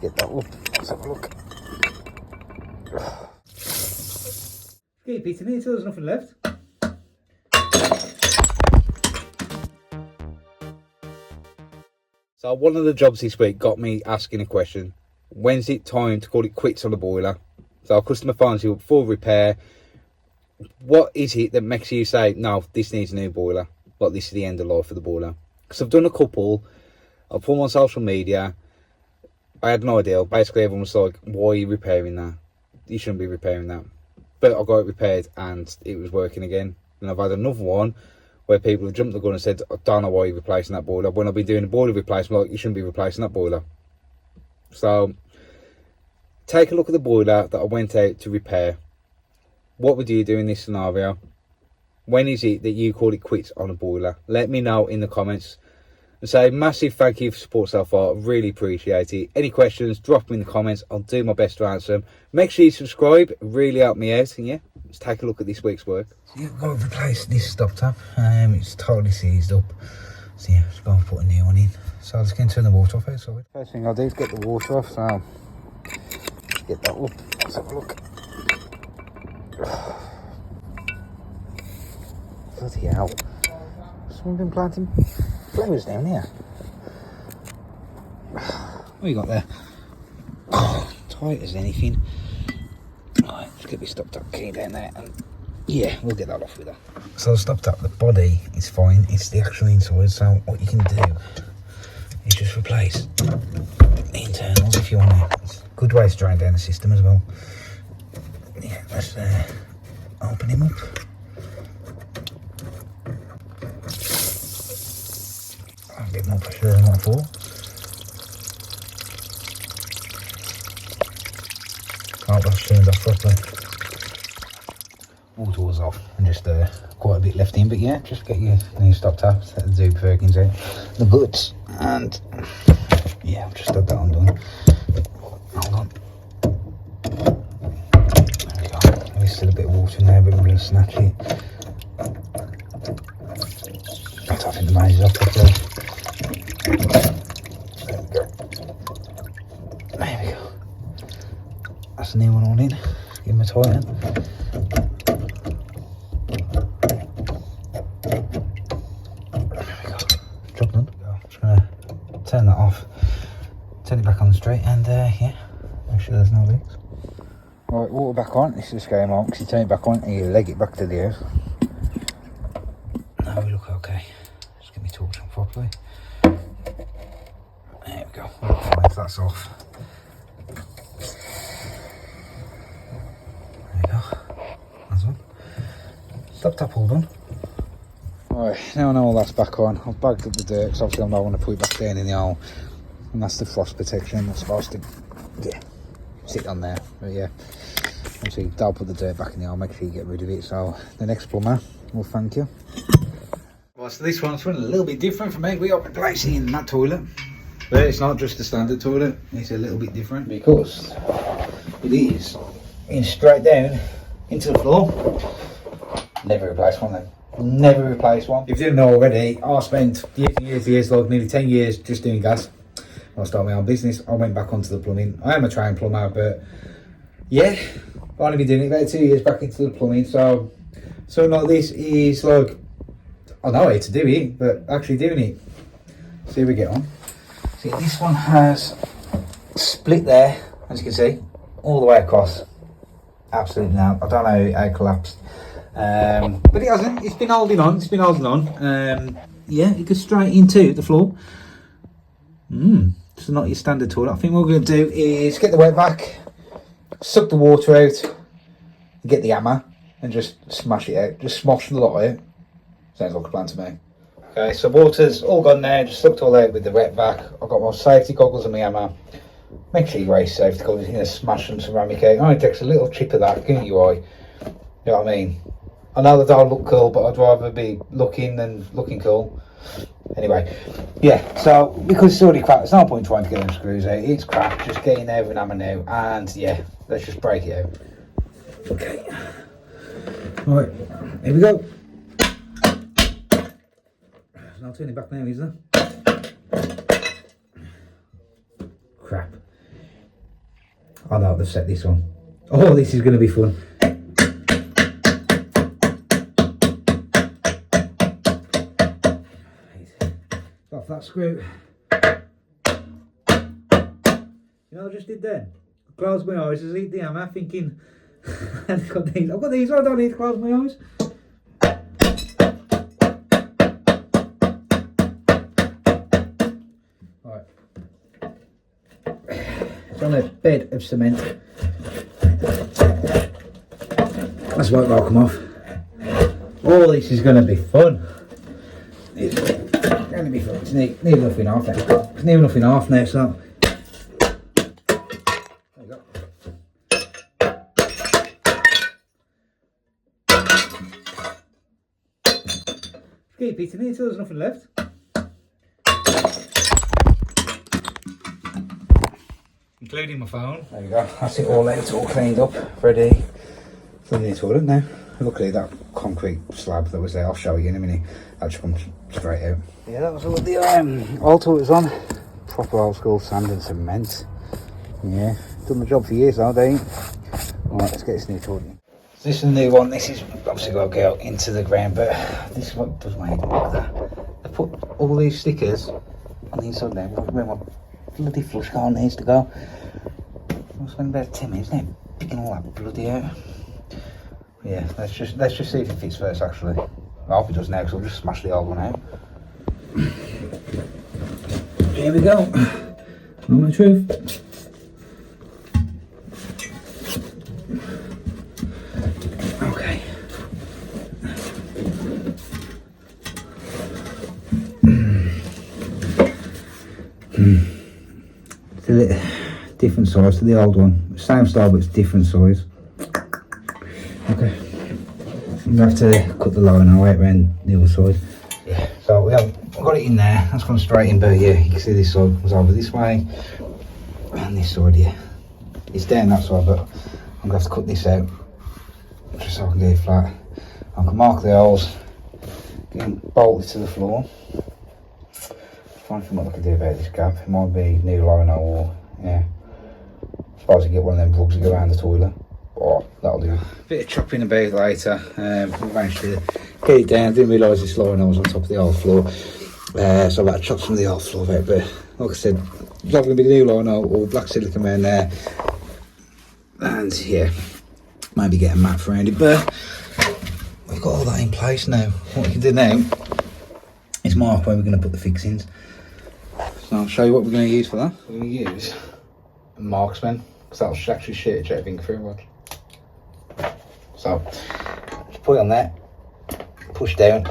get that up. Let's have a look. Okay, Peter, near till there's nothing left. So one of the jobs this week got me asking a question. When's it time to call it quits on the boiler? So our customer finds you up for repair. What is it that makes you say, no, this needs a new boiler? Like, this is the end of life for the boiler? Because I've done a couple. I put them on social media. I had no idea. Basically, everyone was like, why are you repairing that? You shouldn't be repairing that. But I got it repaired and it was working again. And I've had another one where people have jumped the gun and said, I don't know why you're replacing that boiler. When I've been doing a boiler replacement, like, you shouldn't be replacing that boiler. So, take a look at the boiler that I went out to repair. What would you do in this scenario? When is it that you call it quits on a boiler? Let me know in the comments. And say massive thank you for support so far. I really appreciate it. Any questions, drop them in the comments. I'll do my best to answer them. Make sure you subscribe. It really helped me out. And yeah, let's take a look at this week's work. So yeah, I've got to replace this stop tap. It's totally seized up. So yeah, just going to put a new one in. So I'm just going to turn the water off outside. First thing I'll do is get the water off. So let's get that up. Let's have a look. Bloody hell. Someone been planting flowers down here. What you got there? Oh, tight as anything. Alright, just get me stop tap key down there and yeah, we'll get that off with that. So the stop tap, the body is fine, it's the actual inside, so what you can do is just replace the internals if you want to. It's a good way to drain down the system as well. Yeah, let's open him up. A bit more pressure than what before. Can't that's turned off properly. Water was off and just quite a bit left in, but yeah, just get your new stop tap, set the Zoom Perkins out, the guts, and yeah, I've just had that undone. Hold on. There we go. There's still a bit of water in there, but we're going to snatch it. I don't think the maze is off properly. There we go. There we go. That's a new one on in. Give him a tighten. There we go. Job done. I'm just going to turn that off, turn it back on straight, and yeah, make sure there's no leaks. Right, water back on. This is going on because you turn it back on and you leg it back to the house. Now we look okay. Just get my torch on properly. There we go. Fine, so that's off. There we go. That's on. Stop tap all done. Right, now I know all that's back on. I've bagged up the dirt because obviously I don't want to put it back down in the hole. And that's the frost protection. That's supposed to, yeah, sit on there. But yeah, obviously don't put the dirt back in the hole. Make sure you get rid of it. So the next plumber will thank you. Well, so this one's running a little bit different for me. We are replacing that toilet. But it's not just a standard toilet. It's a little bit different because it is in straight down into the floor. Never replace one then. Never replace one. If you didn't know already, I spent years, like nearly 10 years just doing gas. I started my own business. I went back onto the plumbing. I am a trained plumber, but yeah, I've only been doing it about 2 years back into the plumbing. So something like this is like, I know how to do it, but actually doing it. See how we get on. See, this one has split there, as you can see, all the way across. Absolutely now. I don't know how it collapsed. But it hasn't. It's been holding on. It's been holding on. Yeah, it goes straight into the floor. It's not your standard toilet. I think what we're going to do is get the wet vac, suck the water out, get the hammer, and just smash it out. Just smash the lot out. Sounds like a plan to me. Okay, so water's all gone now. Just sucked all out with the wet vac. I've got my safety goggles and my hammer. Make sure you wear safety goggles. You're going to smash some ceramic out. It only takes a little chip of that, get your eye. You know what I mean? I know that don't look cool, but I'd rather be looking than looking cool. Anyway, yeah, so because it's already cracked, there's no point trying to get them screws out. It's cracked, just get in there with an hammer now, and yeah, let's just break it out. Okay. Alright, here we go. There's no turning back now, is there? Crap. Oh no, they've set this on. Oh, this is going to be fun. Off that screw. You know what I just did then? Close my eyes, as eat the hammer, thinking, I've got these, I don't need to close my eyes. Right. It's on a bed of cement. That's why it won't come off. Oh, this is going to be fun. It's going to be fun. It's near enough in half now. It's near enough in half now, so. Keep eating it until there's nothing left. Including my phone. There we go. That's it all out. It's all cleaned up, ready for the toilet now. Luckily that concrete slab that was there, I'll show you in a minute. That just comes straight out. Yeah, that was all the howto was on. Proper old school sand and cement. Yeah, done the job for years now, don't you? Alright, let's get this new toilet. This is the new one. This is obviously got to go into the ground, but this is what does my head. Look at that. I put all these stickers on the inside there. Where my bloody flush car needs to go. I spent about 10 minutes now picking all that bloody out. Yeah, let's just see if it fits first. Actually, I hope it does now, because I'll just smash the old one out. Here we go. Moment of truth. It's a little different size to the old one. Same style, but it's different size. Okay. I'm going to have to cut the line now out around the other side. Yeah. So we have got it in there. That's gone straight in, but yeah, you can see this side was over this way. And this side here. It's down that side, but I'm going to have to cut this out. Just so I can get it flat. I can mark the holes. Get them bolted to the floor. Trying to think what I can do about this gap. It might be new lino or, yeah. I suppose I can get one of them plugs that go around the toilet. Oh, that'll do. Bit of chopping about later. We managed to get it down. Didn't realise this lino was on top of the old floor. So I better chop some of the old floor out. But like I said, it's not going to be new lino or black silicone around there. And yeah, maybe get a mat around it. But we've got all that in place now. What we can do now is mark where we're going to put the fixings. So I'll show you what we're going to use for that. We're going to use a marksman, because that'll actually shit everything through. Watch. So just put it on there, push down,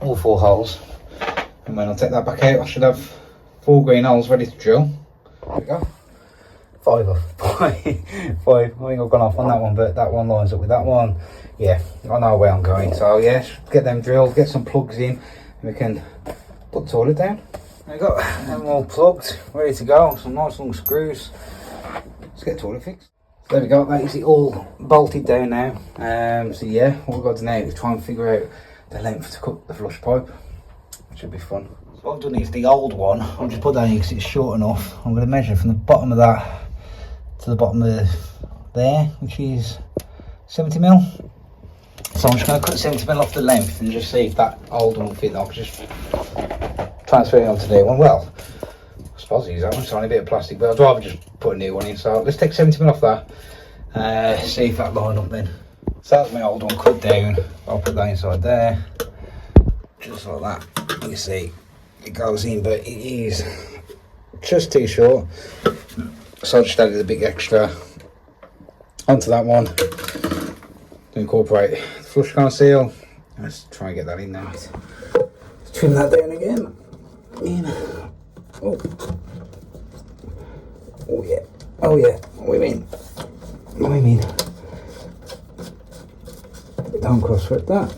all 4 holes, and when I take that back out I should have 4 green holes ready to drill. There we go. 5 off. 5. I think I've gone off on that one, but that one lines up with that one. Yeah, I know where I'm going. So yeah, get them drilled, get some plugs in, and we can put the toilet down. There we go, them all plugged, ready to go. Some nice long screws. Let's get the toilet fixed. So there we go, that is it all bolted down now. So yeah, what we've got to do now is try and figure out the length to cut the flush pipe. Should be fun. So what I've done is the old one, I'll just put that in because it's short enough. I'm going to measure from the bottom of that to the bottom of there, which is 70mm. So I'm just going to cut 70mm off the length and just see if that old one will fit. I'll just transfer it onto the new one. Well, I suppose I use that one, it's only a bit of plastic, but I'd rather just put a new one in. So let's take 70mm off that, see if that line up then. So that's my old one cut down. I'll put that inside there, just like that. You see, it goes in, but it is just too short. So I just added a bit extra onto that one to incorporate the flush car seal. Let's try and get that in now. Let's trim that down again. In. Oh. Oh yeah. Oh yeah. Women. Don't cross thread that.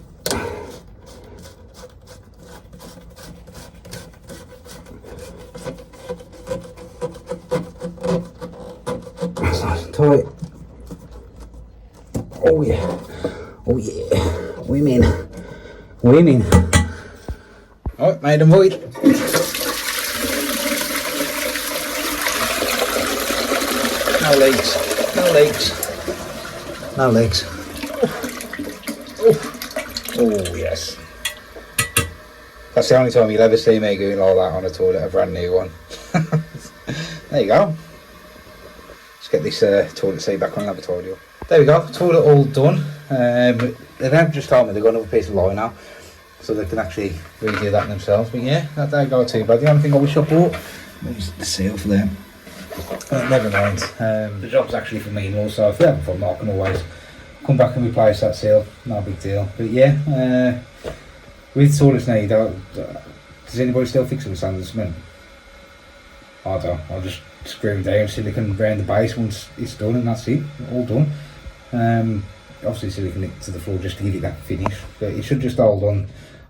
That's nice and tight. Oh yeah. Oh yeah. Women. Alright, made them void. leaks. No leaks. No leaks. Oh yes. That's the only time you'll ever see me doing all that on a toilet, a brand new one. There you go. Let's get this toilet seat back on lavatory. There we go, toilet all done. They don't just told me they've got another piece of line now, so they can actually redo that themselves. But yeah, that don't go too bad. The only thing I wish I bought was the seal for them. Never mind. The job's actually for me now, so if they have a problem I can always come back and replace that seal. No big deal. But yeah, with toilets now, does anybody still fix it with sand and cement? I don't. I'll just screw it down, silicone around the base once it's done, and that's it. All done. Obviously silicone it to the floor just to give it that finish, but it should just hold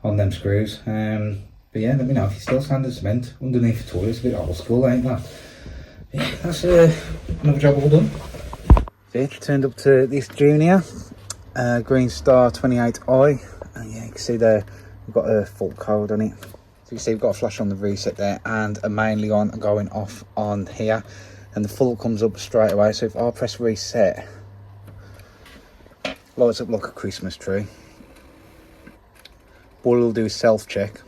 on them screws. But yeah, let me know if you still sand and cement underneath the toilet. It's a bit old school, ain't that? Yeah, that's another job all done. So turned up to this Junior Green Star 28i, and yeah, you can see there we've got a fault code on it. So you see we've got a flash on the reset there and a mainly on going off on here, and the fault comes up straight away. So if I press reset, lights up like a Christmas tree. Boiler will do a self check.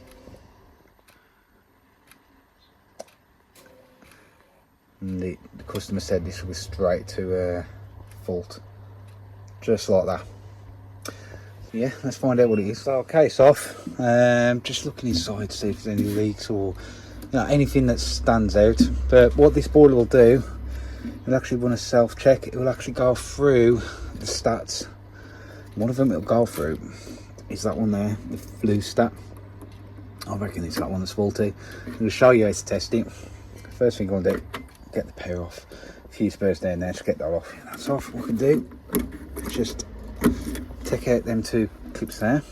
And the customer said this was straight to fault, just like that. So yeah, let's find out what it is. So case off, just looking inside to see if there's any leaks or anything that stands out. But what this boiler will do, it'll actually run a self check. It will actually go through the stats. One of them it'll go through is that one there, the flue stat. I reckon it's that one that's faulty. I'm going to show you how to test it. First thing I'm going to do, get the power off. A few spurs down there, just get that off. That's off. What we can do, just take out them two clips there.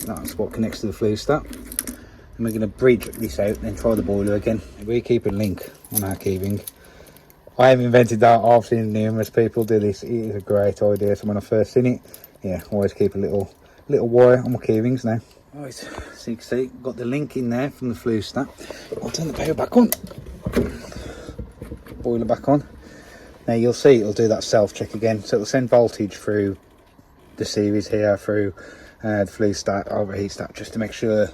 That's what connects to the flue stat. And we're going to bridge this out and then try the boiler again. We keep a link on our keyring. I haven't invented that. I've seen numerous people do this. It is a great idea. So when I first seen it, yeah, always keep a little wire on my keyrings now. Right, so you can see, got the link in there from the flue stat. I'll turn the power back on. Boiler back on. Now you'll see it'll do that self check again. So it'll send voltage through the series here, through the flue stat, overheat stat, just to make sure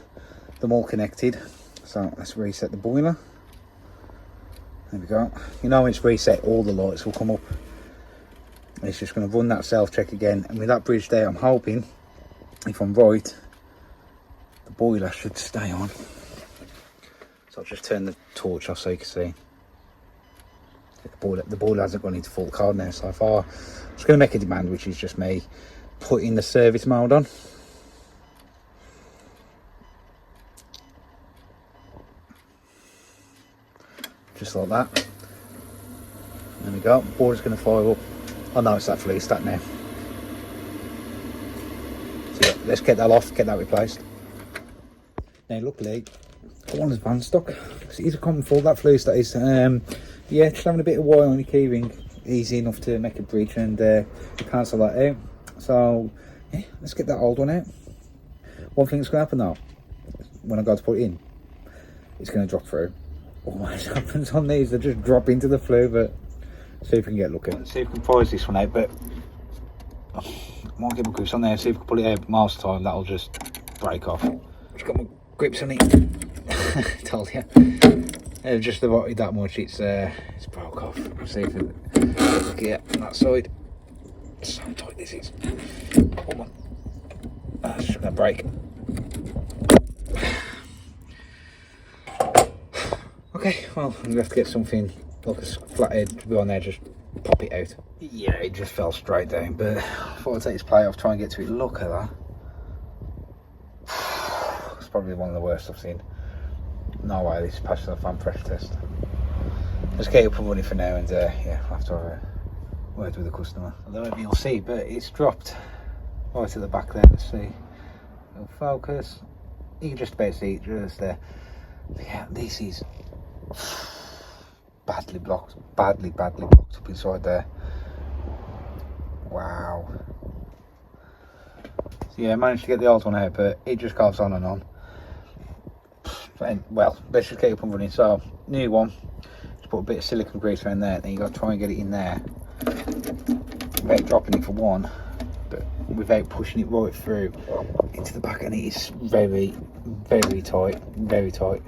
they're all connected. So let's reset the boiler. There we go. You know when it's reset, all the lights will come up. It's just going to run that self check again, and with that bridge there, I'm hoping, if I'm right, the boiler should stay on. So I'll just turn the torch off so you can see. The boiler hasn't gone into full code now so far. I'm just going to make a demand, which is just me putting the service mode on. Just like that. There we go. Boiler's going to fire up. Oh no, it's that flue stat now. So yeah, let's get that off, get that replaced. Now luckily, got one of the van stock. It's a common fault, that flue stat is. Yeah, just having a bit of wire on your keyring, easy enough to make a bridge and cancel that out. So yeah, let's get that old one out. One thing that's going to happen though, when I go to put it in, it's going to drop through. Always happens on these, they just drop into the flue, but see if we can get looking. Let's see if we can prize this one out, but I might get my grips on there, see if we can pull it out most of the time, that'll just break off. Just got my grips on it. Told you. Just about it that much, it's broke off. Let's see if we get on that side. So tight this is. Hold on. That's just gonna break. Okay, well, I'm gonna have to get something like a flat edge to be on there, just pop it out. Yeah, it just fell straight down, but I thought I'd take this plate off, try and get to it. Look at that. It's probably one of the worst I've seen. No way, this is passing the fan pressure test. Let's get it up and running for now, and yeah, I'll have to have a word with the customer. I don't know if you'll see, but it's dropped right at the back there. Let's see. It'll focus. You can just about see it just there. But yeah, this is badly blocked up inside there. Wow. So yeah, I managed to get the old one out, but it just goes on and on. And well, let's just get up and running. So new one, just put a bit of silicone grease around there, then you got to try and get it in there without dropping it for one, but without pushing it right through into the back, and it is very, very tight, very tight.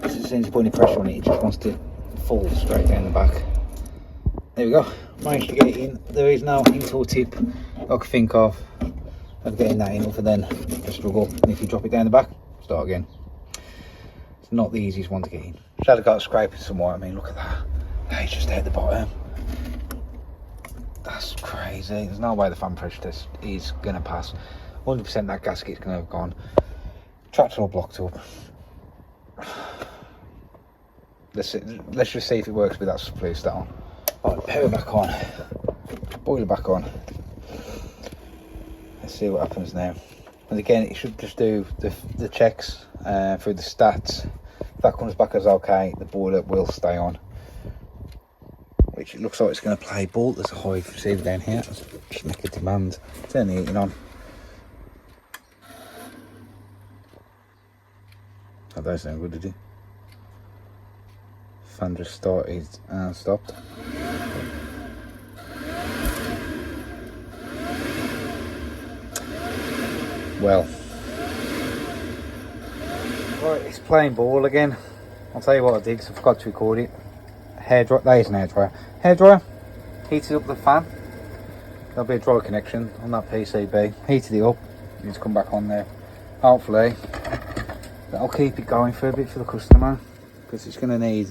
As soon as you put any pressure on it, it just wants to fall straight down the back. There we go, managed to get it in. There is no in-tool tip I can think of getting that in, other than the struggle. And if you drop it down the back, start again. It's not the easiest one to get in. Should have got scraping some more. I mean, look at that. That is just out the bottom. That's crazy. There's no way the fan pressure test is going to pass. 100% that gasket's going to have gone. Tracks all blocked up. Let's just see if it works with that split start on. Right, power back on. Boiler back on. Let's see what happens now. And again, it should just do the checks through the stats. If that comes back as okay, the boiler will stay on. Which it looks like it's going to play ball. There's a high receiver down here. Let's just make a demand. Turn the heating on. That doesn't sound good, did it? Fan just started and stopped. Well, right, it's playing ball again. I'll tell you what I did, because I forgot to record it. Hairdryer, that is an hairdryer. Hairdryer, heated up the fan. There'll be a dry connection on that PCB. Heated it up, it's come back on there. Hopefully, that'll keep it going for a bit for the customer, because it's going to need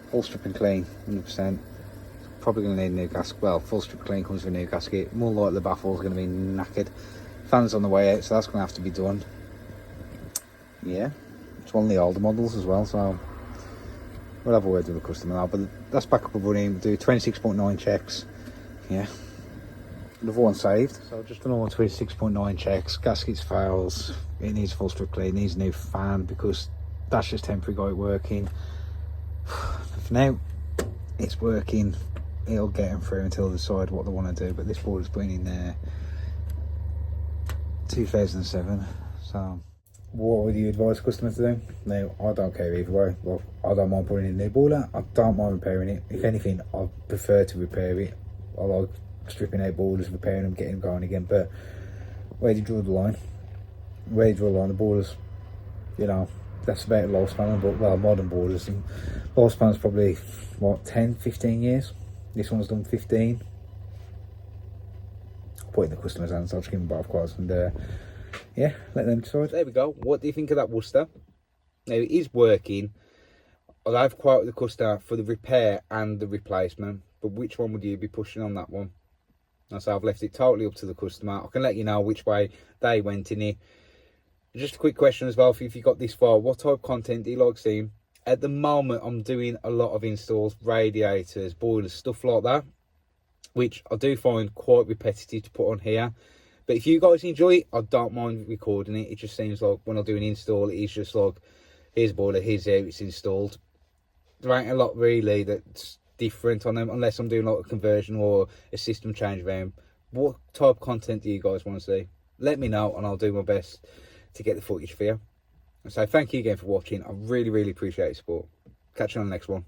full strip and clean, 100%. Probably going to need a new gasket. Well, full strip clean comes with a new gasket. More likely the baffle's going to be knackered. Fan's on the way out, so that's going to have to be done. Yeah, it's one of the older models as well, so we'll have a word with the customer now. But that's back up and running. We'll do 26.9 checks. Yeah, the one saved. So just done all 26.9 checks. Gaskets fails. It needs full strip clean. It needs a new fan, because that's just temporary got it working. For now, it's working. It'll get them through until they decide what they want to do. But this board has been in there 2007. So what would you advise customers to do? Now, I don't care either way. Well, I don't mind putting in a new boiler. I don't mind repairing it. If anything, I prefer to repair it. I like stripping out boilers, repairing them, getting them going again. But where do you draw the line? Where do you draw the line? The boilers, you know, that's about lifespan. But well, modern boilers, lifespan's probably what, 10, 15 years. This one's done 15. I'll put it in the customer's hands. I'll just give them both quotes and yeah, let them decide. There we go. What do you think of that Worcester? Now, it is working. I've quoted the customer for the repair and the replacement, but which one would you be pushing on that one? And so I've left it totally up to the customer. I can let you know which way they went in it. Just a quick question as well, if you got this far, what type of content do you like seeing? At the moment, I'm doing a lot of installs, radiators, boilers, stuff like that, which I do find quite repetitive to put on here. But if you guys enjoy it, I don't mind recording it. It just seems like when I do an install, it's just like, here's a boiler, here's how it's installed. There ain't a lot really that's different on them, unless I'm doing like a conversion or a system change around. What type of content do you guys want to see? Let me know and I'll do my best to get the footage for you. So thank you again for watching. I really, really appreciate your support. Catch you on the next one.